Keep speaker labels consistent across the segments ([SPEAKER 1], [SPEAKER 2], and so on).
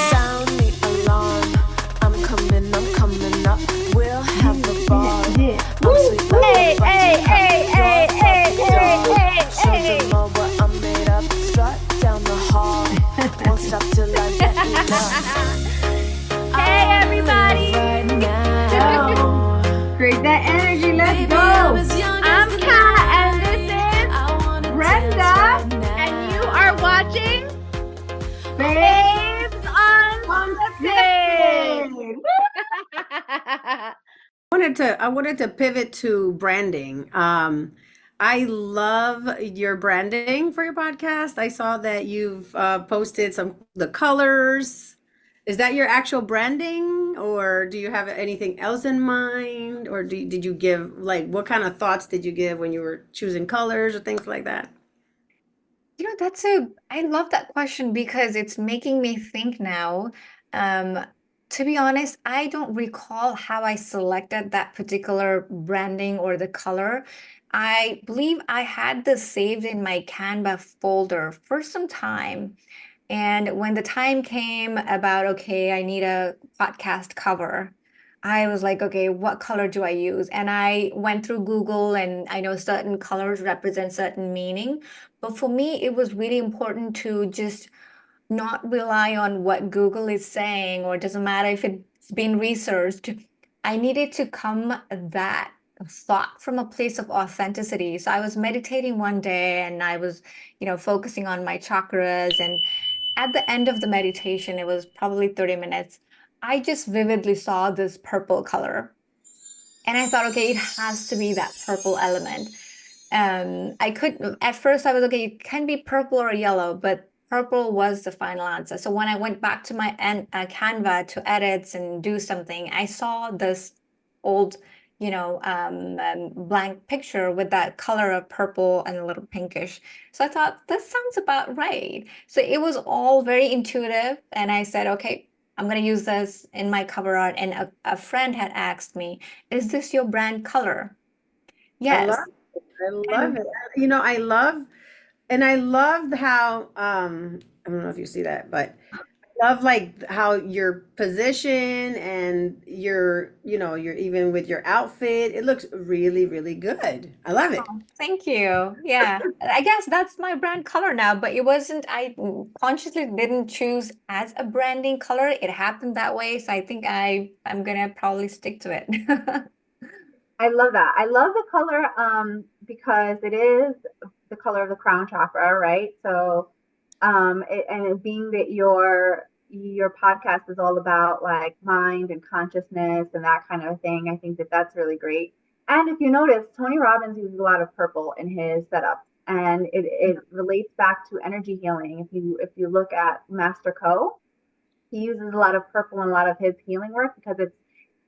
[SPEAKER 1] Sound the alarm. I'm coming up. We'll have a ball. I'm sweet like
[SPEAKER 2] Hey,
[SPEAKER 1] a
[SPEAKER 2] hey, hey, hey, hey, hey, hey,
[SPEAKER 1] Show
[SPEAKER 2] hey.
[SPEAKER 1] them all what I'm made up. Strut down the hall. Won't stop till I get enough.
[SPEAKER 2] Hey, everybody.
[SPEAKER 1] Right now.
[SPEAKER 3] Create that energy. Let's
[SPEAKER 1] Baby,
[SPEAKER 3] go.
[SPEAKER 1] I'm as young
[SPEAKER 2] I'm
[SPEAKER 1] as the
[SPEAKER 2] Kat, and
[SPEAKER 1] night.
[SPEAKER 2] this is
[SPEAKER 1] I wanna
[SPEAKER 3] Brenda.
[SPEAKER 1] dance right now.
[SPEAKER 2] And you are watching
[SPEAKER 3] Babe,
[SPEAKER 2] Babes Unscripted.
[SPEAKER 3] Unscripted. I wanted to pivot to branding. I love your branding for your podcast. I saw that you've posted the colors. Is that your actual branding, or do you have anything else in mind, or did you give what kind of thoughts did you give when you were choosing colors or things like that?
[SPEAKER 4] I love that question because it's making me think now. Um, to be honest, I don't recall how I selected that particular branding or the color. I believe I had this saved in my Canva folder for some time. And when the time came about, okay, I need a podcast cover, I was like, okay, what color do I use? And I went through Google, and I know certain colors represent certain meaning. But for me, it was really important to just not rely on what Google is saying, or it doesn't matter if it's been researched. I needed to come that thought from a place of authenticity. So I was meditating one day, and I was, focusing on my chakras. And at the end of the meditation, it was probably 30 minutes, I just vividly saw this purple color. And I thought, okay, it has to be that purple element. At first I was okay, it can be purple or yellow, but purple was the final answer. So when I went back to my Canva to edit and do something, I saw this old, blank picture with that color of purple and a little pinkish. So I thought, this sounds about right. So it was all very intuitive. And I said, okay, I'm going to use this in my cover art. And a friend had asked me, is this your brand color?
[SPEAKER 3] I love
[SPEAKER 4] Yes.
[SPEAKER 3] it. I love
[SPEAKER 4] And
[SPEAKER 3] it. I love how I don't know if you see that, but I love how your position and your even with your outfit, it looks really, really good. I love it.
[SPEAKER 4] thank you. Yeah, I guess that's my brand color now, but it wasn't, I consciously didn't choose as a branding color. It happened that way. So I think I'm gonna probably stick to it.
[SPEAKER 5] I love that. I love the color because it is the color of the crown chakra, right? So and it being that your podcast is all about like mind and consciousness and that kind of thing, I think that that's really great. And if you notice, Tony Robbins uses a lot of purple in his setups, and it relates back to energy healing. If you look at Master Co, he uses a lot of purple in a lot of his healing work because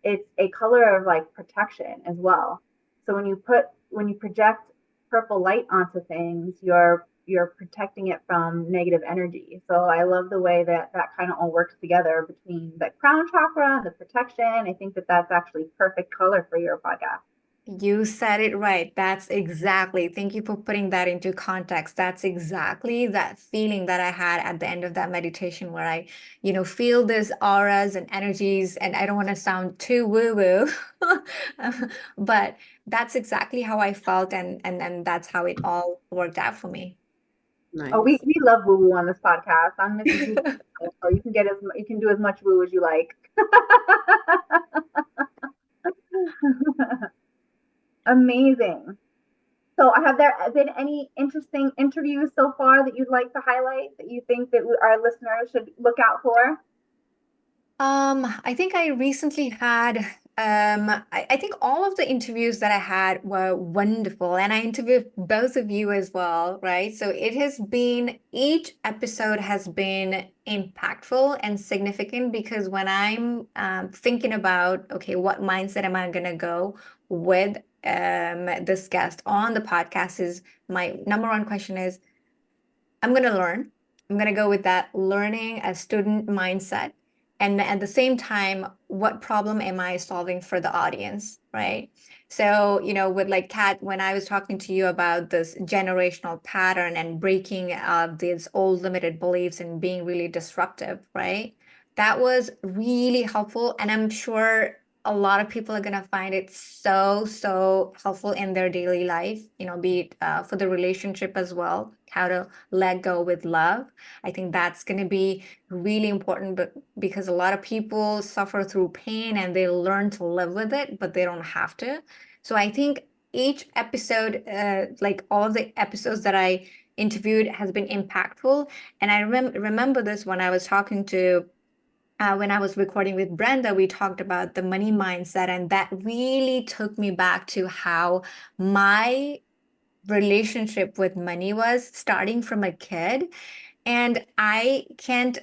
[SPEAKER 5] it's a color of like protection as well. So when you project purple light onto things, you're protecting it from negative energy. So I love the way that kind of all works together between the crown chakra and the protection. I think that that's actually perfect color for your podcast.
[SPEAKER 4] You said it right. That's exactly. Thank you for putting that into context. That's exactly that feeling that I had at the end of that meditation where I, feel these auras and energies, and I don't want to sound too woo-woo, but that's exactly how I felt, and that's how it all worked out for me.
[SPEAKER 5] Oh, we
[SPEAKER 3] Nice.
[SPEAKER 5] love woo woo on this podcast. I'm Mrs. Woo, so you can do as much woo as you like. Amazing. So, have there been any interesting interviews so far that you'd like to highlight that you think that our listeners should look out for?
[SPEAKER 4] I think I recently had, I think all of the interviews that I had were wonderful, and I interviewed both of you as well, right? So each episode has been impactful and significant because when I'm thinking about, okay, what mindset am I going to go with this guest on the podcast, is my number one question is, I'm going to learn. I'm going to go with that learning a student mindset. And at the same time, what problem am I solving for the audience, right? So, with like Kat, when I was talking to you about this generational pattern and breaking these old limited beliefs and being really disruptive, right? That was really helpful. And I'm sure a lot of people are going to find it so, so helpful in their daily life, be it for the relationship as well, how to let go with love. I think that's going to be really important, but because a lot of people suffer through pain and they learn to live with it, but they don't have to. So I think each episode, like all the episodes that I interviewed, has been impactful. And I remember this when I was talking to when I was recording with Brenda, we talked about the money mindset, and that really took me back to how my relationship with money was starting from a kid. And I can't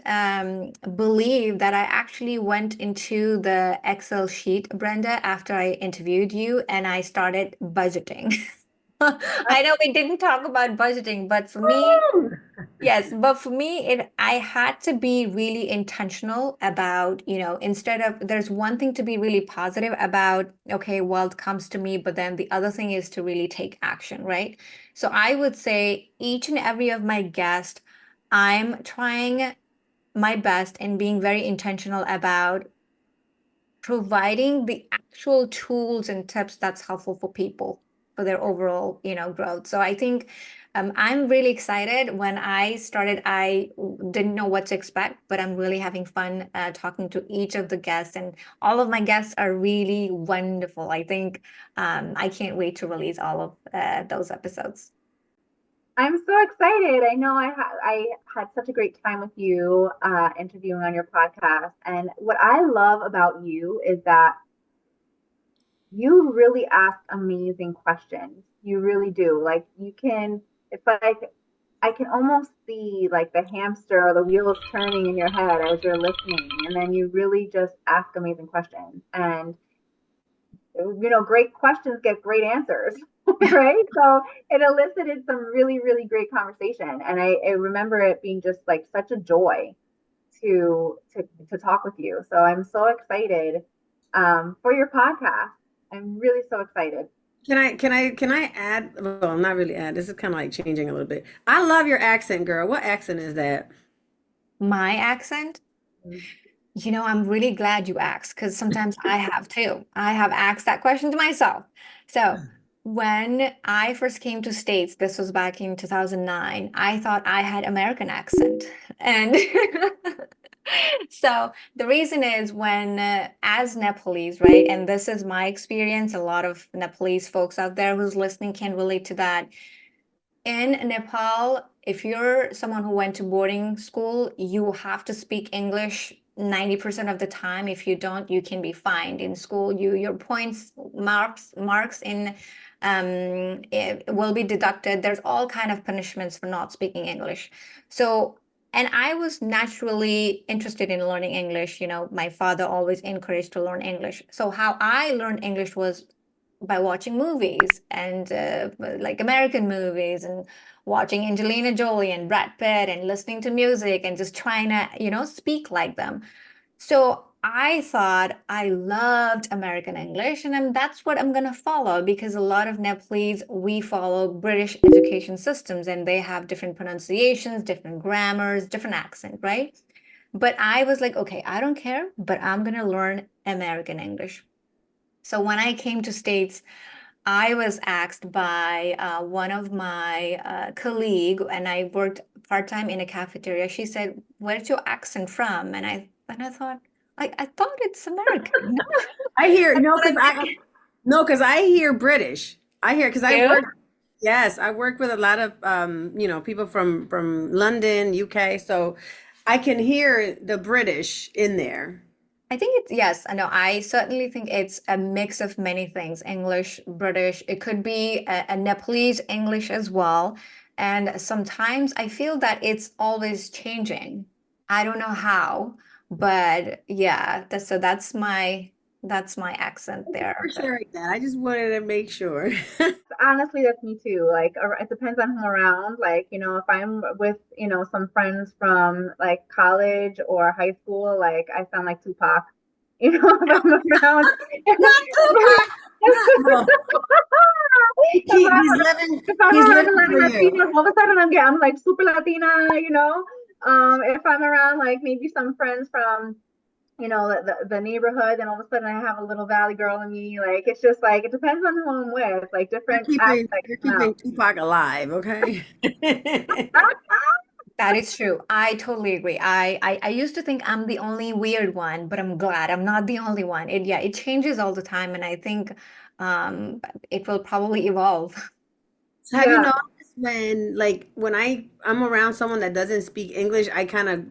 [SPEAKER 4] believe that I actually went into the Excel sheet, Brenda, after I interviewed you, and I started budgeting. I know we didn't talk about budgeting, but for me, yes, but for me, I had to be really intentional about, instead of there's one thing to be really positive about, okay, wealth comes to me, but then the other thing is to really take action, right? So I would say each and every of my guests, I'm trying my best and being very intentional about providing the actual tools and tips that's helpful for people for their overall, growth. So I think I'm really excited. When I started, I didn't know what to expect, but I'm really having fun talking to each of the guests, and all of my guests are really wonderful. I think I can't wait to release all of those episodes.
[SPEAKER 5] I'm so excited. I know I had such a great time with you interviewing on your podcast. And what I love about you is that you really ask amazing questions. You really do. Like it's like I can almost see like the hamster or the wheels turning in your head as you're listening. And then you really just ask amazing questions. And great questions get great answers, right? So it elicited some really, really great conversation. And I remember it being just like such a joy to talk with you. So I'm so excited for your podcast. I'm really so excited.
[SPEAKER 3] Can I add? Well, not really add. This is kind of like changing a little bit. I love your accent, girl. What accent is that?
[SPEAKER 4] My accent? I'm really glad you asked, because sometimes I have too. I have asked that question to myself. So when I first came to States, this was back in 2009, I thought I had American accent. And so the reason is when, as Nepalese, right? And this is my experience, a lot of Nepalese folks out there who's listening can relate to that. In Nepal, if you're someone who went to boarding school, you have to speak English 90% of the time. If you don't, you can be fined in school. Your points marks in it will be deducted. There's all kind of punishments for not speaking English. So, and I was naturally interested in learning English. My father always encouraged to learn English. So how I learned English was by watching movies, and like American movies, and watching Angelina Jolie and Brad Pitt and listening to music and just trying to, speak like them. So I thought I loved American English, and that's what I'm going to follow, because a lot of Nepalese, we follow British education systems, and they have different pronunciations, different grammars, different accent, right? But I was like, okay, I don't care, but I'm going to learn American English. So when I came to States, I was asked by one of my colleague, and I worked part-time in a cafeteria. She said, "Where's your accent from?" And I thought, I thought it's American.
[SPEAKER 3] I hear
[SPEAKER 4] I
[SPEAKER 3] no,
[SPEAKER 4] thought
[SPEAKER 3] because I no, because I hear British. I hear because I
[SPEAKER 4] you.
[SPEAKER 3] work. Yes, I work with a lot of people from London, UK, so I can hear the British in there.
[SPEAKER 4] I think it's, yes, I know. I certainly think it's a mix of many things, English, British. It could be a Nepalese English as well. And sometimes I feel that it's always changing. I don't know how, but yeah, so that's my That's my accent there.
[SPEAKER 3] For sharing that. I just wanted to make sure.
[SPEAKER 5] Honestly, that's me too. Like, it depends on who I'm around. Like, if I'm with, some friends from like college or high school, like I sound like Tupac. If I'm around.
[SPEAKER 3] Not Tupac. No. He's living.
[SPEAKER 5] If I'm
[SPEAKER 3] He's
[SPEAKER 5] around
[SPEAKER 3] living
[SPEAKER 5] like
[SPEAKER 3] for you.
[SPEAKER 5] Latinos, all of a sudden I'm like super Latina. If I'm around like maybe some friends from the neighborhood, and all of a sudden I have a little valley girl in me. Like it's just like it depends on who I'm with. Like different aspects
[SPEAKER 3] You're
[SPEAKER 5] come out.
[SPEAKER 3] keeping Tupac alive, okay?
[SPEAKER 4] That is true. I totally agree. I used to think I'm the only weird one, but I'm glad I'm not the only one. It changes all the time, and I think um, it will probably evolve.
[SPEAKER 3] So have you
[SPEAKER 5] Yeah.
[SPEAKER 3] noticed when I'm around someone that doesn't speak English, I kind of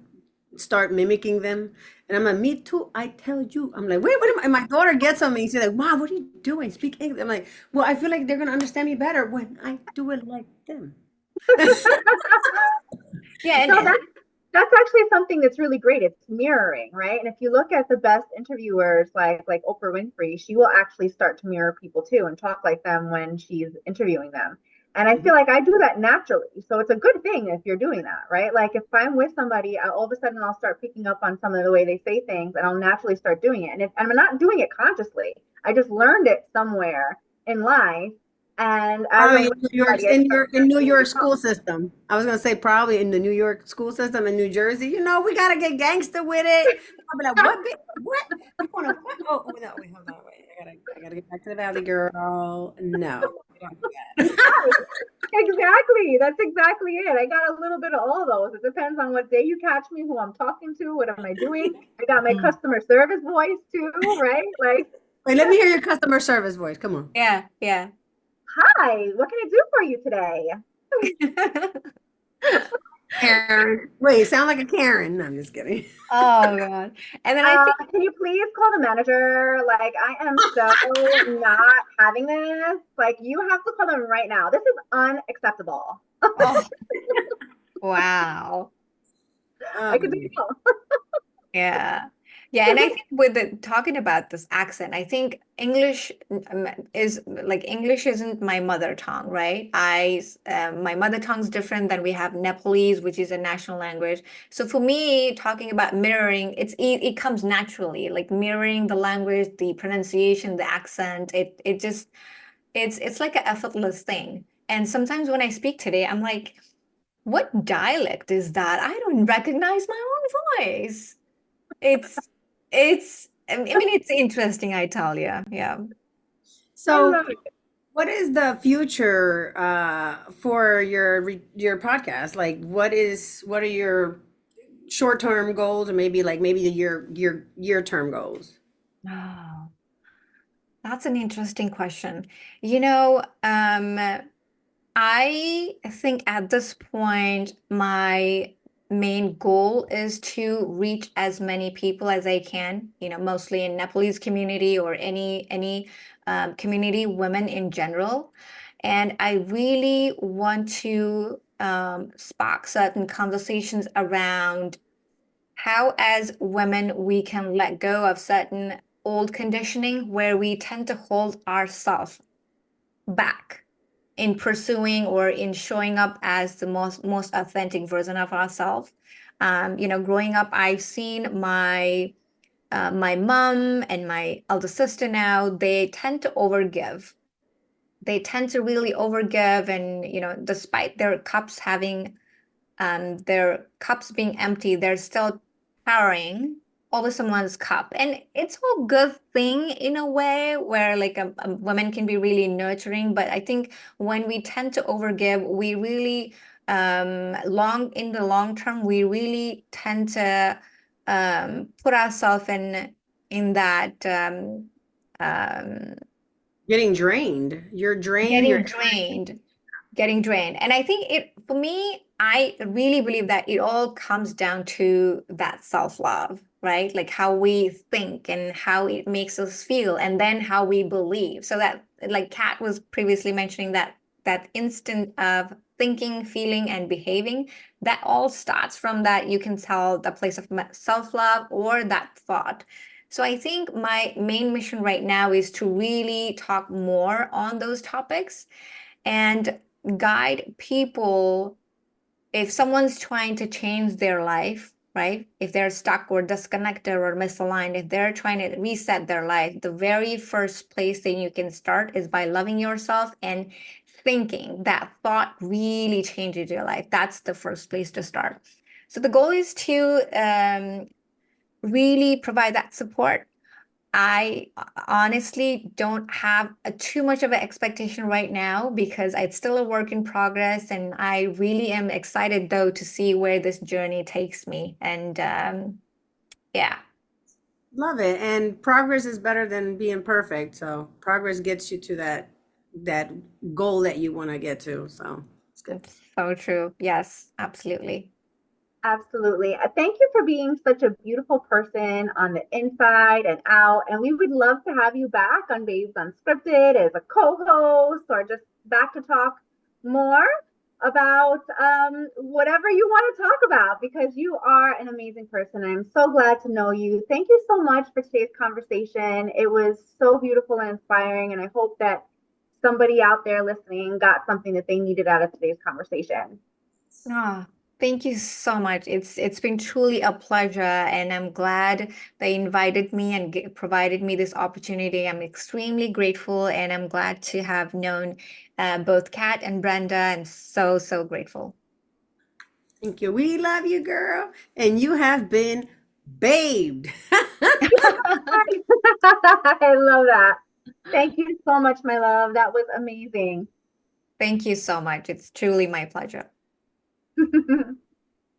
[SPEAKER 3] start mimicking them, and I'm like, me too. I tell you, I'm like, wait, what am I? And my daughter gets on me. She's like, Mom, what are you doing? Speak English. I'm like, well, I feel like they're gonna understand me better when I do it like them.
[SPEAKER 4] Yeah,
[SPEAKER 5] No,
[SPEAKER 4] and
[SPEAKER 5] that's actually something that's really great. It's mirroring, right? And if you look at the best interviewers like Oprah Winfrey, she will actually start to mirror people too and talk like them when she's interviewing them. And I feel like I do that naturally. So it's a good thing if you're doing that, right? Like if I'm with somebody, all of a sudden I'll start picking up on some of the way they say things and I'll naturally start doing it. And I'm not doing it consciously. I just learned it somewhere in life. And as
[SPEAKER 3] Probably
[SPEAKER 5] I'm
[SPEAKER 3] in
[SPEAKER 5] with
[SPEAKER 3] New York,
[SPEAKER 5] somebody, I start
[SPEAKER 3] In New
[SPEAKER 5] doing it
[SPEAKER 3] York
[SPEAKER 5] myself.
[SPEAKER 3] school system. I was gonna say probably in the New York school system in New Jersey. We gotta get gangster with it. I'll be like, what? What? You wanna what? Oh no, wait, hold on, wait. I gotta get back to the Valley girl. No, we don't do that.
[SPEAKER 5] Exactly. That's exactly it. I got a little bit of all those. It depends on what day you catch me, who I'm talking to, what am I doing. I got my
[SPEAKER 3] Mm.
[SPEAKER 5] customer service voice too, right? Like,
[SPEAKER 3] Wait, let me hear your customer service voice. Come on.
[SPEAKER 4] yeah, yeah.
[SPEAKER 5] hi, what can I do for you today?
[SPEAKER 3] Karen. Wait, sound like a Karen. No, I'm just kidding.
[SPEAKER 4] Oh God. And then I think,
[SPEAKER 5] Can you please call the manager? Like, I am so not having this. Like, you have to call them right now. This is unacceptable.
[SPEAKER 4] oh, wow.
[SPEAKER 5] I could do
[SPEAKER 3] Um,
[SPEAKER 5] it all.
[SPEAKER 4] Yeah. Yeah, and I think with talking about this accent, I think English isn't my mother tongue, right? My mother tongue's different than we have Nepalese, which is a national language. So for me, talking about mirroring, it comes naturally, like mirroring the language, the pronunciation, the accent. It's like an effortless thing. And sometimes when I speak today, I'm like, what dialect is that? I don't recognize my own voice. It's I mean, it's interesting, I tell you. Yeah.
[SPEAKER 5] I
[SPEAKER 3] so
[SPEAKER 5] love it.
[SPEAKER 3] what is the future for your podcast? Like what are your short-term goals or maybe the year-term goals?
[SPEAKER 4] Oh, that's an interesting question. You know, I think at this point, my main goal is to reach as many people as I can, mostly in Nepalese community or any community, women in general. And I really want to spark certain conversations around how, as women, we can let go of certain old conditioning where we tend to hold ourselves back in pursuing or in showing up as the most authentic version of ourselves. Growing up, I've seen my mom and my elder sister now, they tend to overgive. They tend to really overgive, and despite their cups being empty, they're still powering over someone's cup. And it's a good thing in a way where like a woman can be really nurturing. But I think when we tend to overgive, we really in the long term, we really tend to put ourselves in that um,
[SPEAKER 3] Getting drained. You're drained,
[SPEAKER 4] getting drained. Getting drained. And I think for me, I really believe that it all comes down to that self-love, right? Like how we think and how it makes us feel, and then how we believe. So that, like Kat was previously mentioning, that instant of thinking, feeling, and behaving, that all starts from that, you can tell, the place of self-love or that thought. So I think my main mission right now is to really talk more on those topics and guide people if someone's trying to change their life, right? If they're stuck or disconnected or misaligned, if they're trying to reset their life, the very first place that you can start is by loving yourself and thinking that thought really changes your life. That's the first place to start. So the goal is to really provide that support. I honestly don't have too much of an expectation right now because it's still a work in progress, and I really am excited though to see where this journey takes me. And yeah,
[SPEAKER 3] Love it. And progress is better than being perfect. So progress gets you to that goal that you want to get to. So it's good.
[SPEAKER 4] it's so true. Yes, absolutely.
[SPEAKER 5] Absolutely. Thank you for being such a beautiful person on the inside and out. And we would love to have you back on Babes Unscripted as a co-host or just back to talk more about whatever you want to talk about because you are an amazing person. I'm so glad to know you. Thank you so much for today's conversation. It was so beautiful and inspiring. And I hope that somebody out there listening got something that they needed out of today's conversation.
[SPEAKER 4] Ah, thank you so much. It's been truly a pleasure, and I'm glad they invited me and provided me this opportunity. I'm extremely grateful, and I'm glad to have known both Kat and Brenda, and so grateful.
[SPEAKER 3] Thank you. We love you, girl. And you have been babed.
[SPEAKER 5] I love that. Thank you so much, my love. That was amazing.
[SPEAKER 4] Thank you so much. It's truly my pleasure.
[SPEAKER 5] All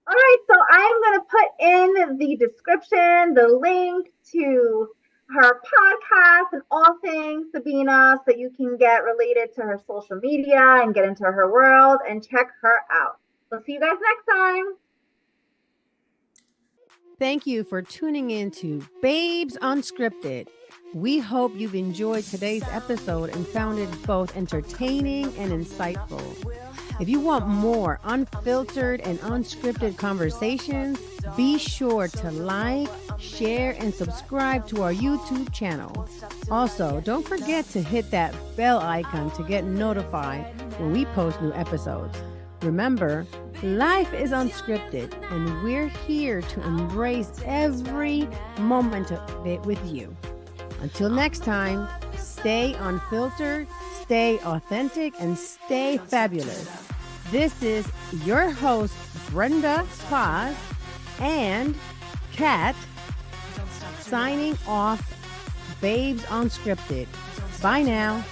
[SPEAKER 5] right, so I'm going to put in the description the link to her podcast and all things Sabeena so you can get related to her social media and get into her world and check her out. We'll see you guys next time.
[SPEAKER 3] Thank you for tuning in to Babes Unscripted. We hope you've enjoyed today's episode and found it both entertaining and insightful. If you want more unfiltered and unscripted conversations, be sure to like, share, and subscribe to our YouTube channel. Also, don't forget to hit that bell icon to get notified when we post new episodes. Remember, life is unscripted, and we're here to embrace every moment of it with you. Until next time, stay unfiltered, stay authentic, and stay fabulous. This is your host, Brenda Paz and Kat, signing off Babes Unscripted. Bye now.